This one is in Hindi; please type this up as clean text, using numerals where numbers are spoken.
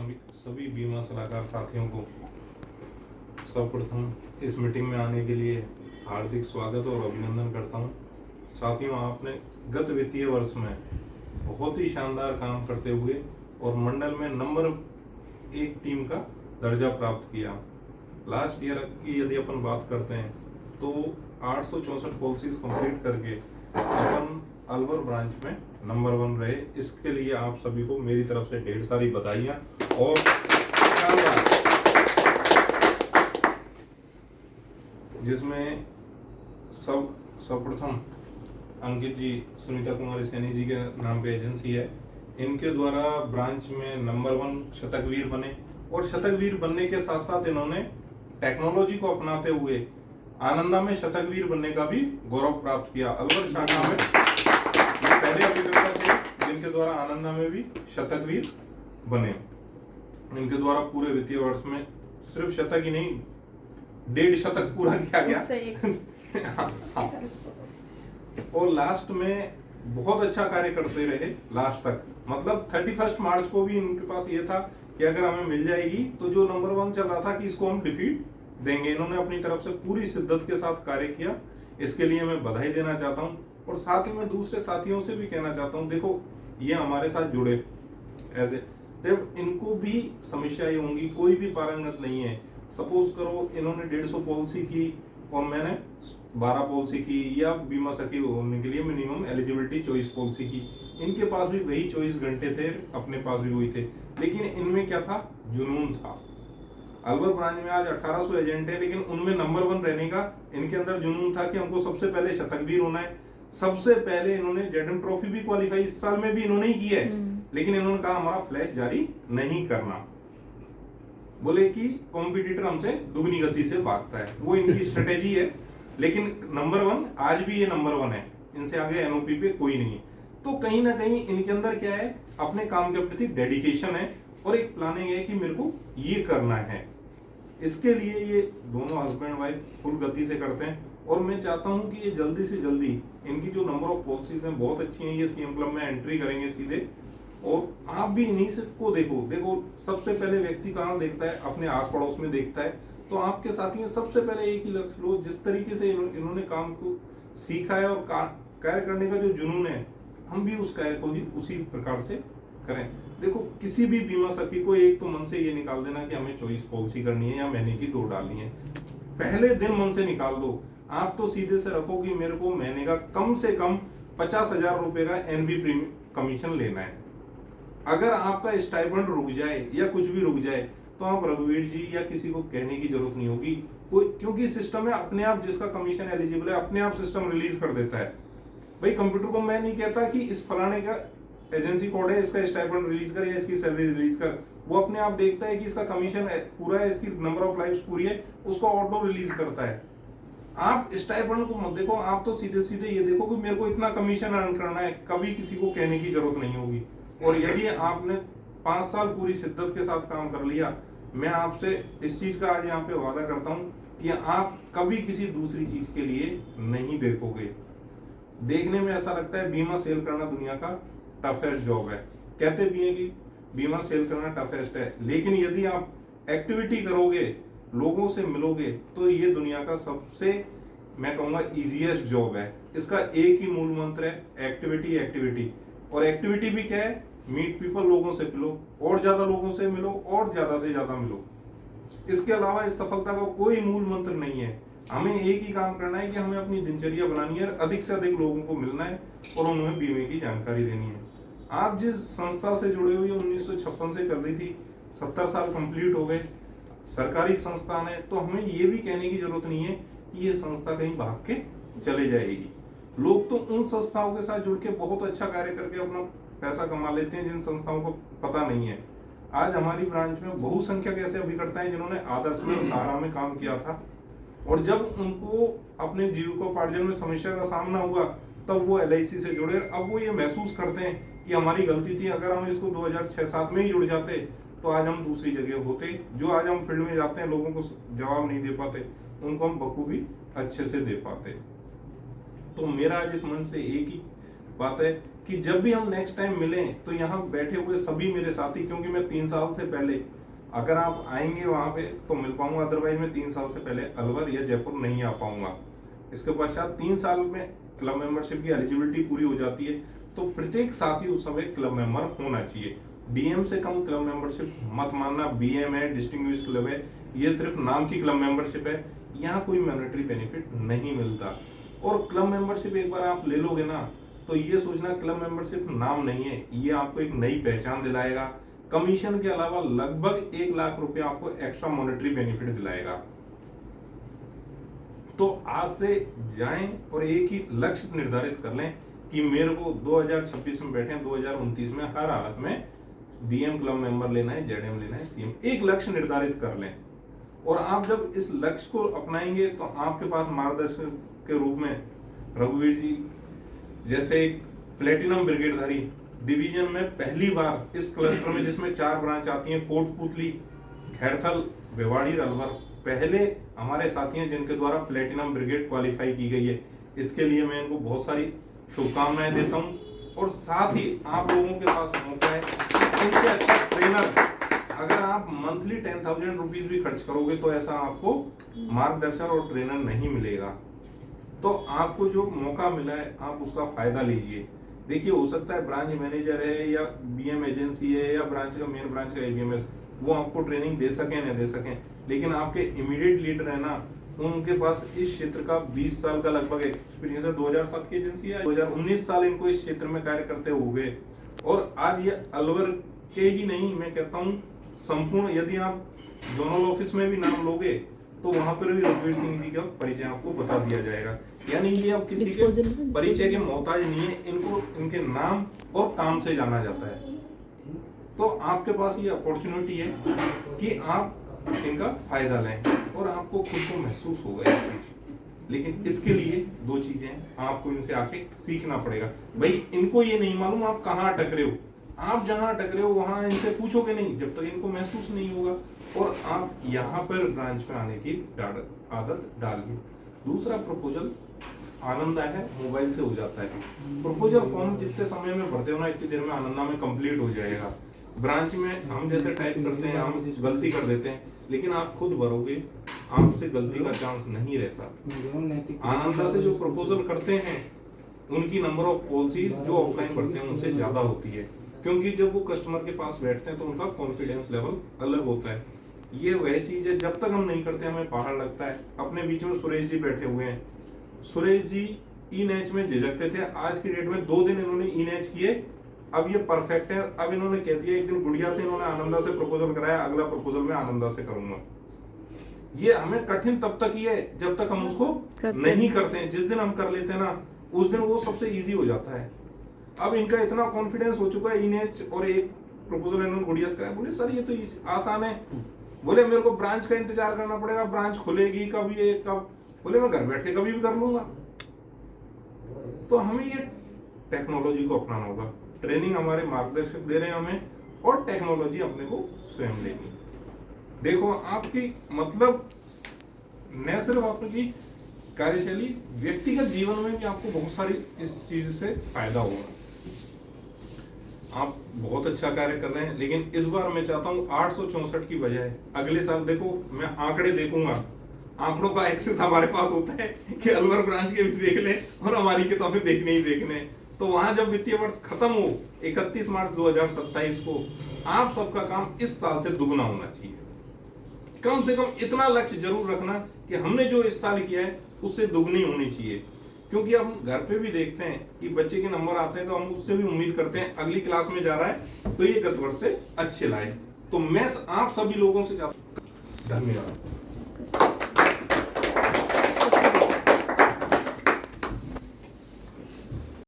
सभी बीमा सलाहकार साथियों को सर्वप्रथम इस मीटिंग में आने के लिए हार्दिक स्वागत और अभिनंदन करता हूं। साथियों, आपने गत वित्तीय वर्ष में बहुत ही शानदार काम करते हुए और मंडल में नंबर 1 टीम का दर्जा प्राप्त किया। लास्ट ईयर की यदि अपन बात करते हैं तो 864 पॉलिसीज कंप्लीट करके अपन अलवर ब्रांच में नंबर 1 रहे। इसके लिए आप सभी को मेरी तरफ से ढेर सारी बधाइयाँ और जिसमें सर्वप्रथम अंकित जी, सुनीता कुमारी सैनी जी के नाम पे एजेंसी है, इनके द्वारा ब्रांच में नंबर 1 शतकवीर बने और शतकवीर बनने के साथ साथ इन्होंने टेक्नोलॉजी को अपनाते हुए आनंदा में शतकवीर बनने का भी गौरव प्राप्त किया। अलवर शाखा में ये पहले अभिनेता थे जिनके द्वारा आनंदा में भी शतकवीर बने। इनके द्वारा पूरे वित्तीय वर्ष में सिर्फ शतक ही नहीं, 1.5 शतक पूरा किया गया। और लास्ट में बहुत अच्छा कार्य करते रहे लास्ट तक। मतलब 31 मार्च को भी इनके पास ये था कि अगर हमें मिल जाएगी तो जो नंबर 1 चल रहा था कि इसको हम डिफीट देंगे। इन्होंने अपनी तरफ से पूरी शिद्दत के साथ कार्य किया, इसके लिए मैं बधाई देना चाहता हूं। और साथ ही मैं दूसरे साथियों से भी कहना चाहता हूं, देखो ये हमारे साथ जुड़े ऐसे, जब इनको भी समस्याएं होंगी, कोई भी पारंगत नहीं है। सपोज करो इन्होंने 150 पॉलिसी की और मैंने 12 पॉलिसी की, या बीमा सखी होने के लिए मिनिमम एलिजिबिलिटी 24 पॉलिसी की। इनके पास भी वही 24 घंटे थे, अपने पास भी वही थे, लेकिन इनमें क्या था, जुनून था। अलवर ब्रांच में आज 1800 एजेंट है, लेकिन उनमें नंबर 1 रहने का इनके अंदर जुनून था कि हमको सबसे पहले शतकवीर होना है। सबसे पहले इन्होंने जेडन ट्रॉफी भी क्वालिफाई इस साल में भी इन्होंने ही की है, लेकिन इन्होंने कहा हमारा फ्लैश जारी नहीं करना। बोले कि कॉम्पिटिटर हमसे दुगनी गति से भागता है, वो इनकी स्ट्रेटेजी है। लेकिन नंबर 1 आज भी ये नंबर 1 है, इनसे आगे एनओपी पे कोई नहीं है। तो कहीं ना कहीं इनके अंदर क्या है, अपने काम के प्रति डेडिकेशन है और एक प्लानिंग है कि मेरे को ये करना है। इसके लिए ये दोनों हस्बैंड वाइफ फुल गति से करते हैं और मैं चाहता हूं कि ये जल्दी से जल्दी, इनकी जो नंबर ऑफ पॉलिसीज हैं बहुत अच्छी हैं, ये सीएम क्लब में एंट्री करेंगे सीधे। और आप भी इन्हीं से को देखो सबसे पहले व्यक्ति कहाँ देखता है, अपने आस पड़ोस में देखता है। तो आपके साथी सबसे पहले एक ही लक्ष्य लो, जिस तरीके से इन्होंने काम को सीखा है और कार्य करने का जो जुनून है, हम भी उस कार्य को ही उसी प्रकार से करें। देखो किसी भी बीमा सखी को एक तो मन से ये निकाल देना कि हमें 24 पॉलिसी करनी है या महीने की 2 डालनी है, पहले दिन मन से निकाल दो। आप तो सीधे से रखो कि मेरे को महीने का कम से कम 50,000 रुपए का एनबी प्रीमियम कमीशन लेना है। अगर आपका स्टाइपेंड रुक जाए या कुछ भी रुक जाए तो आप रघुवीर जी या किसी को कहने की जरूरत नहीं होगी कोई, क्योंकि सिस्टम है अपने आप, जिसका कमीशन एलिजिबल है अपने आप सिस्टम रिलीज कर देता है। भाई कंप्यूटर को मैं नहीं कहता कि इस फलाने का एजेंसी कोड है, इसका स्टाइपेंड रिलीज कर या इसकी सैलरी रिलीज कर, वो अपने आप देखता है कि इसका कमीशन पूरा है, इसकी नंबर ऑफ लाइफ्स पूरी है, उसको ऑटो रिलीज करता है। आप स्टाइपेंड को मत देखो, आप तो सीधे सीधे ये देखो कि मेरे को इतना कमीशन अर्न करना है, कभी किसी को कहने की जरूरत नहीं होगी। और यदि आपने 5 साल पूरी शिद्दत के साथ काम कर लिया, मैं आपसे इस चीज का आज यहाँ पे वादा करता हूँ कि आप कभी किसी दूसरी चीज के लिए नहीं देखोगे। देखने में ऐसा लगता है बीमा सेल करना दुनिया का टफेस्ट जॉब है, कहते भी हैं कि बीमा सेल करना टफेस्ट है, लेकिन यदि आप एक्टिविटी करोगे, लोगों से मिलोगे, तो ये दुनिया का सबसे, मैं कहूंगा, इजीएस्ट जॉब है। इसका एक ही मूल मंत्र है, एक्टिविटी एक्टिविटी। और एक्टिविटी भी क्या है, मीट पीपल, लोगों से मिलो, और ज्यादा लोगों से मिलो और ज्यादा से ज्यादा मिलो। इसके अलावा इस सफलता का कोई मूल मंत्र नहीं है। हमें एक ही काम करना है कि हमें अपनी दिनचर्या बनानी है, अधिक से अधिक लोगों को मिलना है और उन्हें बीमे की जानकारी देनी है। आप जिस संस्था से जुड़े हुए 1956 से चल रही थी, 70 साल कंप्लीट हो गए, सरकारी संस्थान है, तो हमें ये भी कहने की जरूरत नहीं है कि ये संस्था कहीं भाग के चले जाएगी। लोग तो उन संस्थाओं के साथ जुड़ के बहुत अच्छा कार्य करके अपना पैसा कमा लेते हैं जिन संस्थाओं को पता नहीं है। आज हमारी ब्रांच में बहुसंख्यक ऐसे अभिकर्ता हैं जिन्होंने आदर्श में, सहारा में काम किया था, और जब उनको अपने जीविकोपार्जन में समस्या का सामना हुआ तब वो LIC से जुड़े। अब वो ये महसूस करते हैं कि हमारी गलती थी, अगर हम इसको 2006-07 में ही जुड़ जाते तो आज हम दूसरी जगह होते। जो आज हम फील्ड में जाते हैं, लोगों को जवाब नहीं दे पाते, उनको हम बखूबी अच्छे से दे पाते। तो मेरा आज इस मन से एक ही बात है कि जब भी हम नेक्स्ट टाइम मिलें तो यहाँ बैठे हुए सभी मेरे साथी, क्योंकि मैं 3 साल से पहले, अगर आप आएंगे वहां पे तो मिल पाऊंगा, अदरवाइज मैं 3 साल से पहले अलवर या जयपुर नहीं आ पाऊंगा। इसके पश्चात 3 साल में क्लब मेंबरशिप की एलिजिबिलिटी पूरी हो जाती है, तो प्रत्येक साथी उस समय क्लब मेंबर होना चाहिए। डीएम से कम क्लब मेंबरशिप मत मानना, बीएम है, डिस्टिंग्विश्ड क्लब है, ये सिर्फ नाम की क्लब मेंबरशिप है, यहाँ कोई मॉनेटरी बेनिफिट नहीं मिलता। और क्लब मेंबरशिप एक बार आप ले लोगे ना, तो ये सोचना क्लब मेंबरशिप नाम नहीं है, ये आपको एक नई पहचान दिलाएगा। कमीशन के अलावा लगभग 1 लाख रुपए आपको एक्स्ट्रा मॉनेटरी बेनिफिट दिलाएगा। तो आज से जाएं और एक ही लक्ष्य निर्धारित कर लें कि मेरे को 2026 में बैठे 2029 में हर हालत में बीएम क्लब मेंबर लेना है, जेडएम लेना है, सीएम, एक लक्ष्य निर्धारित कर लें। और आप जब इस लक्ष्य को अपनाएंगे तो आपके पास मार्गदर्शक के रूप में रघुवीर जी जैसे एक प्लेटिनम ब्रिगेडधारी डिवीजन में पहली बार इस क्लस्टर में, जिसमें 4 ब्रांच आती हैं, कोटपुतली, खैरथल, भिवाड़ी, अलवर, पहले हमारे साथी हैं जिनके द्वारा प्लेटिनम ब्रिगेड क्वालिफाई की गई है। इसके लिए मैं इनको बहुत सारी शुभकामनाएं देता हूं। और साथ ही आप लोगों के पास मौका है, इनसे अच्छा ट्रेनर, अगर आप मंथली 10,000 रुपीज भी खर्च करोगे तो ऐसा आपको मार्गदर्शक और ट्रेनर नहीं मिलेगा। तो आपको जो मौका मिला है आप उसका फायदा लीजिए। देखिए, हो सकता है ब्रांच मैनेजर है या बीएम एजेंसी है या ब्रांच का मेन ब्रांच का एबीएमएस, वो आपको ट्रेनिंग दे सकें न दे सकें, लेकिन आपके इमीडिएट लीडर है ना, उनके पास इस क्षेत्र का 20 साल का लगभग एक्सपीरियंस है। 2007 की एजेंसी है, 2019 साल इनको इस क्षेत्र में कार्य करते हुए, और आज ये अलवर के ही नहीं, मैं कहता हूँ संपूर्ण, यदि आप जोनल ऑफिस में भी नाम लोगे तो वहां पर भी रघुवीर सिंह जी का परिचय आपको बता दिया जाएगा। यानी ये अब किसी के परिचय के मोहताज नहीं है, इनको इनके नाम और काम से जाना जाता है। तो आपके पास ये अपॉर्चुनिटी है कि आप इनका फायदा लें और आपको खुद को महसूस होगा ये चीज। लेकिन इसके लिए 2 चीजें हैं, आपको इनसे आके सीखना पड़ेगा। भाई इनको ये नहीं मालूम आप कहाँ अटक रहे हो, आप जहाँ अटक रहे हो वहां इनसे पूछोगे नहीं जब तक इनको महसूस नहीं होगा। और आप यहाँ पर ब्रांच में आने की आदत डालिए। दूसरा, प्रपोजल आनंदा है, मोबाइल से हो जाता है। प्रपोजल फॉर्म जितने समय में भरते हो ना, इतनी देर में आनंदा में कंप्लीट हो जाएगा। ब्रांच में हम जैसे टाइप करते हैं, हम गलती कर देते हैं, लेकिन आप खुद भरोगे, आपसे गलती का चांस नहीं रहता। आनंदा से जो प्रपोजल करते हैं उनकी नंबर ऑफ पॉलिसीज जो ऑफलाइन भरते हैं उनसे ज्यादा होती है, क्योंकि जब वो कस्टमर के पास बैठते हैं तो उनका कॉन्फिडेंस लेवल अलग होता है। ये वह चीज है, जब तक हम नहीं करते हमें पहाड़ लगता है। अपने बीच में सुरेश जी बैठे हुए हैं, सुरेश जी ई नेच में झिझकते थे, आज की डेट में 2 दिन इन्होंने ई नेच किए, अब ये परफेक्ट है। अब इन्होंने कह दिया, एक दिन गुड़िया से इन्होंने आनंदा से प्रपोजल कराया, अगला प्रपोजल मैं आनंदा से करूंगा। ये हमें कठिन तब तक ही है जब तक हम उसको नहीं करते हैं। जिस दिन हम कर लेते हैं ना, उस दिन वो सबसे इजी हो जाता है। अब इनका इतना कॉन्फिडेंस हो चुका है, ई नेच और एक प्रपोजल इन्होंने गुड़िया से कराया। बोले सर ये तो आसान है। बोले मेरे को ब्रांच का इंतजार करना पड़ेगा, ब्रांच खुलेगी कब, ये कब? बोले मैं घर बैठ के कभी भी कर लूंगा। तो हमें ये टेक्नोलॉजी को अपनाना होगा। ट्रेनिंग हमारे मार्गदर्शक दे रहे हैं हमें, और टेक्नोलॉजी अपने को स्वयं लेनी। देखो आपकी मतलब न सिर्फ आपकी कार्यशैली, व्यक्तिगत जीवन में भी आपको बहुत सारी इस चीज से फायदा होगा। आप बहुत अच्छा कार्य कर रहे हैं, लेकिन इस बार मैं चाहता हूँ 864 की बजाय अगले साल, देखो मैं आंकड़े देखूंगा, आंकड़ों का एक्सेस हमारे पास होता है कि अलवर ब्रांच के भी देख लें और हमारी के तो हमें देखने ही देखने। तो वहां जब वित्तीय वर्ष खत्म हो 31 मार्च 2027 को, आप सबका काम इस साल से दुगना होना चाहिए। कम से कम इतना लक्ष्य जरूर रखना कि हमने जो इस साल किया है उससे दुगनी होनी चाहिए। क्योंकि हम घर पे भी देखते हैं कि बच्चे के नंबर आते हैं तो हम उससे भी उम्मीद करते हैं अगली क्लास में जा रहा है तो ये गत वर्ष से अच्छे लाए। तो मैं आप सभी लोगों से चाहता हूं, धन्यवाद।